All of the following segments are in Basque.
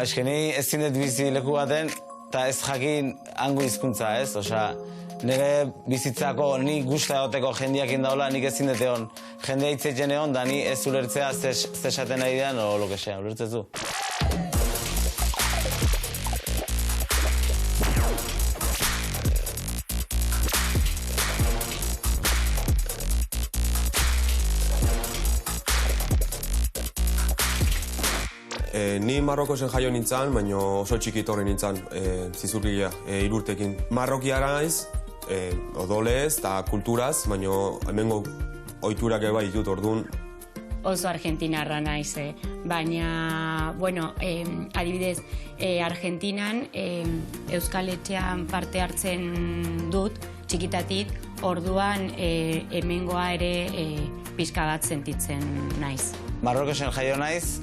Ni ezin dut bizi leku baten, eta ez jakin hango hizkuntza, ez? Osea, nire bizitzako ni gusta egoteko jendeakin daula, nik ezin dut egon. Jendea hitzetzen egon, da ni ez ulertzea zesaten nahi dian, o lo que sea, ulertzezu. Ni Marrokosen jaio nintzen, baina oso txiki etorri nintzen, zizurkia, 3 urtekin. Marrokiara naiz, odolez eta kulturaz, baina hemengo ohiturak bai ditut orduan. Oso argentinarra naiz, baina, bueno, adibidez, Argentinan Euskal Etxean parte hartzen dut, txikitatik, orduan hemengoa ere pixka bat sentitzen naiz. Marrokosen jaio naiz,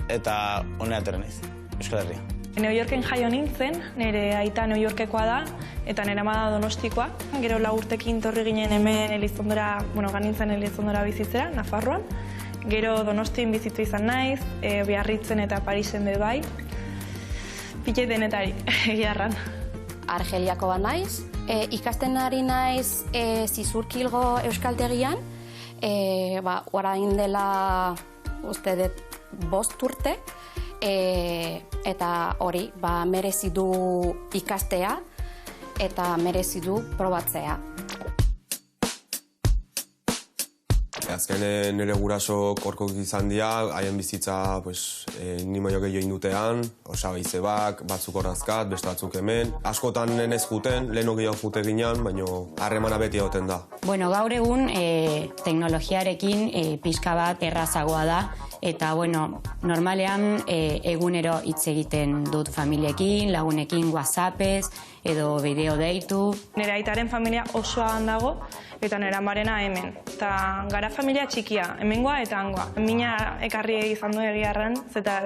eta honea etorri naiz, Euskal Herria. New Yorken jaio nintzen, nire aita New Yorkekoa da, eta nire ama da Donostikoa. Gero 4 urtekin torri ginen hemen Elizondora, ganintzen Elizondora bizitzera, Nafarroan. Gero Donostin bizitu izan naiz, Biarritzen eta Parisen be bai. Pike denetari, egiarran. Argeliako bat naiz, ikasten ari naiz Zizurkilgo euskaltegian, orain dela uste dut 5 urte, eta hori, merezi du ikastea eta merezi du probatzea. Azkenen nire guraso korkok izan dira, haien bizitza ni maio gehiago indutean, osagai zebak, batzuk horazkat, beste batzuk hemen. Askotan nenez juten, leheno gehiago jute ginean, baina harremana beti egoten da. Bueno, gaur egun teknologiarekin pixka bat errazagoa da, eta normalean egunero hitz egiten dut familiekin, lagunekin WhatsAppez, edo bideo deitu. Nire aitaren familia osoan dago, eta nire amarena hemen. Eta gara familia txikia, hemengoa eta hangoa. Mina ekarri izan du egiarran, zeta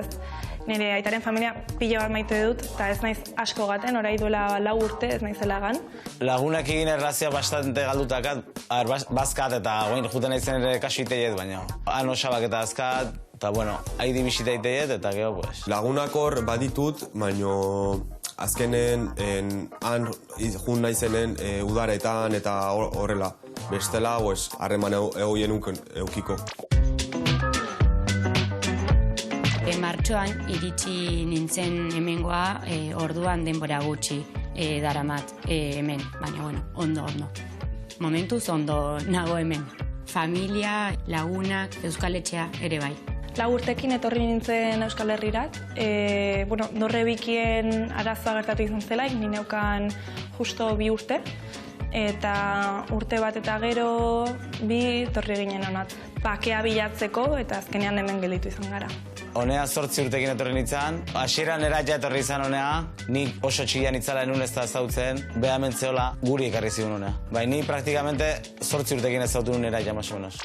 nire aitaren familia pila bat maite dut, eta ez naiz asko gaten, orai duela 4 urte, ez naizela gan. Lagunak egin erlazioa bastante galdutakat, bazkat eta juten naizen ere kasu iteiet, baina han osabak eta azkat, eta haidi bisita iteiet, eta gero, Lagunak hor baditut, baina azkenen han jun naizenen udaretan eta horrela. Bestela, harreman egoien eukiko. Martxoan iritsi nintzen hemengoa, orduan denbora gutxi daramat hemen, baina ondo. Momentuz ondo nago hemen. Familia, lagunak, Euskal Etxea ere bai. 4 urtekin etorri nintzen Euskal Herrirat. Dorrebikien arazoa gertatu izan zela, ni neukan justo 2 urte. Eta urte bat eta gero 2 etorri ginen honat. Bakea bilatzeko eta azkenean hemen gelditu izan gara. Honea 8 urtekin etorri nintzen, hasieran eraia etorri izan honea, nik oso txikian itzala enun ez da ezautzen, beha mentzeola guri ekarri zigun honea. Ni praktikamente 8 urtekin ezautu nun eraia, más o menos.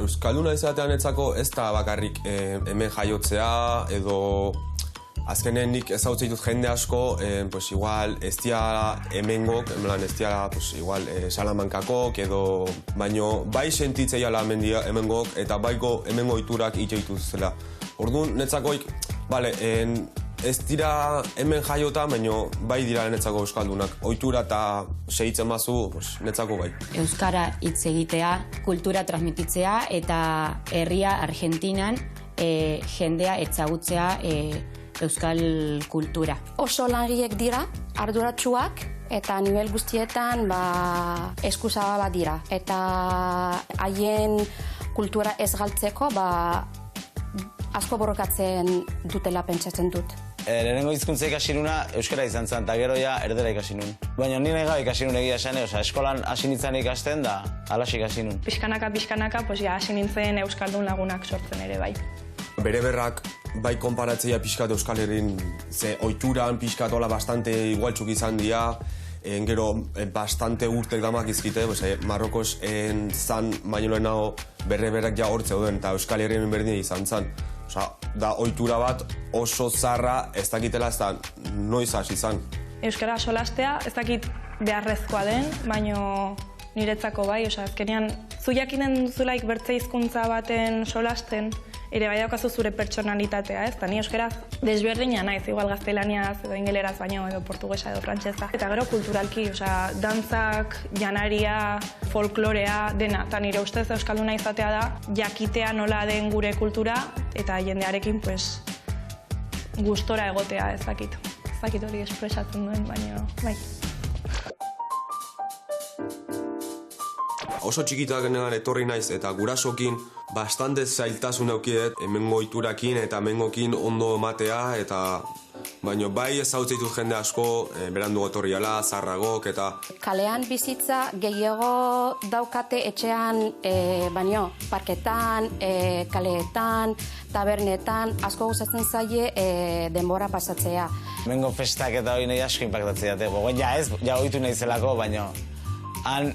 Euskalduna izatean etzako ez da bakarrik hemen jaiotzea edo azkenen nik ezautzen ditut jende asko, igual ez dira hemengok, ez dira igual Salamankakok edo baino bai sentitzea hemengok eta baiko hemengo ohiturak itxoitu zela. Orduan netzakoik, ez dira hemen jaiota, baino bai dira netzako euskaldunak. Ohitura eta segitzen bazu, netzako bai. Euskara hitz egitea, kultura transmititzea eta herria Argentinan jendea ezagutzea euskal kultura. Oso langileek dira, arduratsuak, eta nivel guztietan eskuzabala dira. Eta haien kultura ez galtzeko asko borrokatzen dutela pentsatzen dut. Lehenengo hizkuntza ikasi nuna euskara izan zen, eta gero erdera ikasi nun. Baina nire gabe ikasi nun egia esan, eskolan hasi nintzen ikasten da, alaxe ikasi nun. Pixkanaka, hasi nintzen euskaldun lagunak sortzen ere bai. Bere berrak bai konparatzea pixkat Euskal Herrin, ze ohituran pixkatola bastante igualtzuk izan dira, gero bastante urtek damak izkite, Marrokos zan baino lehenago berrak ja hortze duen, eta Euskal Herrien berdin izan zan. Da ohitura bat oso zarra ez dakitela ez da noiz hasi izan. Euskara solastea ez dakit beharrezkoa den, baino niretzako bai, azkenean zu jakinen duzulaik bertze hizkuntza baten solasten, ere bai daukazu zure pertsonalitatea, ez? Ta ni euskaraz desberdina naiz, igual gaztelaniaz edo ingeleraz baino edo portugesa edo frantsesa. Eta gero kulturalki, osea, dantzak, janaria, folklorea, dena. Ta nire ustez euskalduna izatea da jakitea nola den gure kultura eta jendearekin pues gustora egotea, ez dakit hori espresatzen duen, baina bai. Oso txikitak negan etorri naiz eta gurasokin bastante zailtasun eukidet hemengo ohiturakin eta hemengokin ondo ematea eta baina bai ezagutzen ditut jende asko berandu etorriala, zaharragok eta Kalean bizitza gehiago daukate etxean baino, parketan, kaleetan, tabernetan, asko gustatzen zaie denbora pasatzea. Hemengo festak eta hori nahi asko impactatzea dute. Guen ja ez, ja ohitu nahi zelako, baina han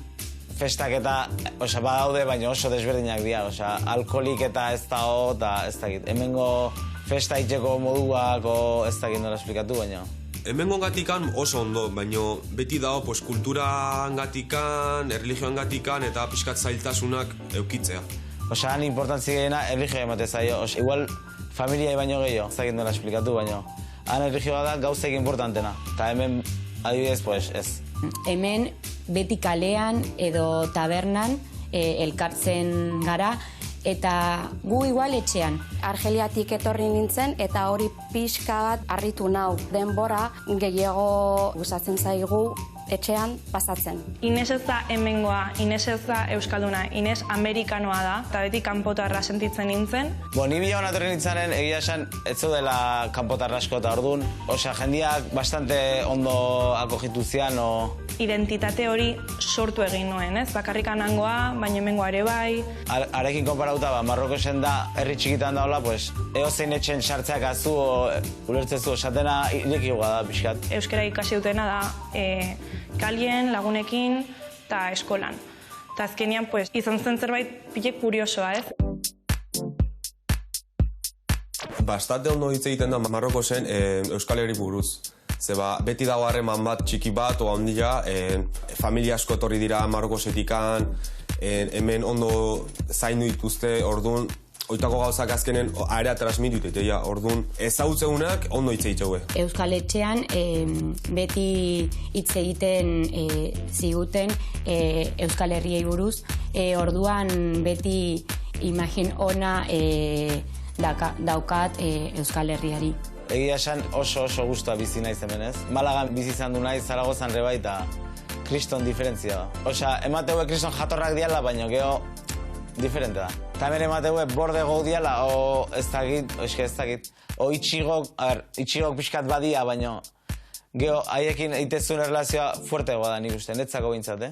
festak eta badaude, baina oso desberdinak dira. Alkoholik eta ez dago, eta ez dakit. Hemengo festa itxeko moduak, ez dakit nola esplikatu, baina... Hemengo gatikan oso ondo, baina beti dago kultura gatikan, erlijioan gatikan eta pixkat zailtasunak eukitzea. Han importantzi gehiena erlijioa emate zaio. Igual familiai baino gehiago, ez dakit nola esplikatu, baina han erlijioa da gauzeik importantena. Eta hemen adibidez, pues, ez. Hemen beti kalean edo tabernan elkartzen gara eta gu igual etxean. Argeliatik etorri nintzen eta hori pixka bat harritu nau. Denbora gehiago gustatzen zaigu etxean pasatzen. Ines ez da hemengoa, Ines ez da euskalduna, Ines amerikanoa da, eta beti kanpotarra sentitzen nintzen. Ni bila hona etorri nintzanen, egia esan, ez zaudela kanpotarra asko eta orduan. Jendiak bastante ondo akogitu zian, Identitate hori sortu egin nuen, ez? Bakarrikan hangoa, baina hemengoa ere bai. Arekin konparauta, Marrokosen da, herri txikitan daola, pues, eozein etxen sartzeak azu, ulertzezu, esatena irekikoa da, pixkat. Euskara ikasi dutena da, kalien, lagunekin eta eskolan. Eta azkenean, pues, izan zen zerbait pilek kuriosoa, ez? Bastante ondo hitz egiten da Marrokosen Euskal Herri buruz. Zeba, beti dago harreman bat txiki bat, oa handia, familia asko etorri dira Marrokosetikan, hemen ondo zaindu dituzte, orduan, oitako gauzak azkenen area transmitu diteia, orduan, ezautzeunak ondo hitz egiteue. Euskal Etxean beti hitz egiten ziguten Euskal Herriei buruz, orduan beti imagin ona daukat Euskal Herriari. Egia esan oso gustua bizi naiz hemen, ez? Malagan bizi izan du naiz, Zaragozan ere bai, eta kriston diferentzia da. Emateue kriston jatorrak diala, baina geho diferente da. Eta hemen emateue borde gau diala, ez dakit, itxigok pixkat badia, baina geho haiekin eitezun erlazioa fuerteagoa da nik uste, netzako bintzat,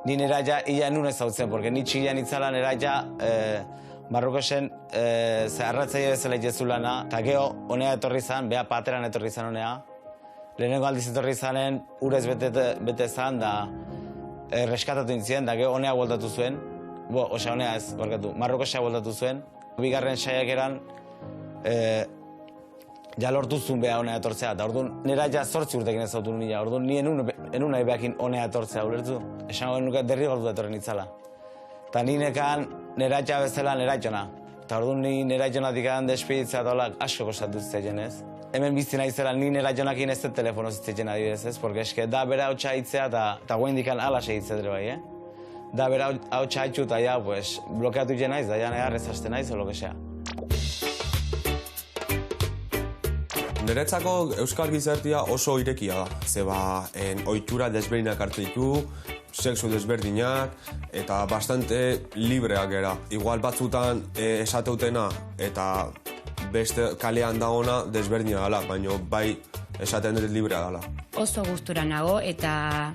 Ni nera ja ia nun ezautzen, porque ni txigian itzala nera ja Marrokosen arratzaile bezala itezulana, eta geho, honea etorri zan, beha pateran etorri zan honea. Lehenengo aldiz etorri zanen, urez bete zan, da reskatatu nintzen, da geho honea bueltatu zuen. Honea ez, barkatu, Marrokosea bueltatu zuen. Bigarren saiak eran, ja lortu zuen beha honea etortzea, eta orduan, nera ja 8 urtekin ezautu nila, orduan, ni enun nahi behakin honea etortzea, ulertu? Esango nuke derrigortu etorri nitzala. Eta ni nekan neratxa bezala neratxona. Eta orduan ni neratxonatik edan despeditzea dola asko kostatu zitzaien, ez? Hemen bizti nahi zela ni neratxonakin ez dut telefono zitzaien adibidez, ez? Porque eske da bera hautsa hitzea eta guen dikan ala segitzetre bai, Da bera hautsa haitxu eta ja, pues, blokeatu jen naiz, da ja negar ezazte naiz, o lo que sea. Niretzako Euskal Gizartea oso irekia da. Zeba, ohitura desberdinak hartu ditu, sexu desberdinak, eta bastante libreak gara. Igual batzutan esateutena eta beste kalean dagona desberdina dela, baina bai esaten dut librea dela. Oso gustura nago eta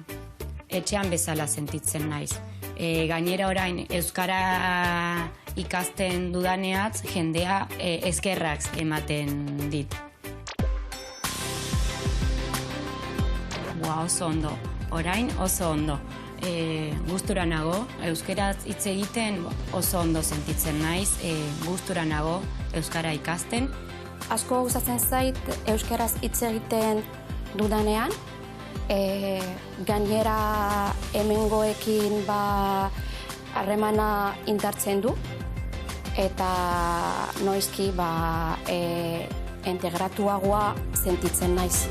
etxean bezala sentitzen naiz. Gainera orain Euskara ikasten dudaneatz, jendea eskerrak ematen dit. Oso ondo, orain oso ondo. Gustura nago, euskaraz hitz egiten oso ondo sentitzen naiz, gustura nago euskara ikasten. Asko gustatzen zait euskaraz hitz egiten dudanean, gainera hemengoekin harremana indartzen du eta noizki integratuagoa sentitzen naiz.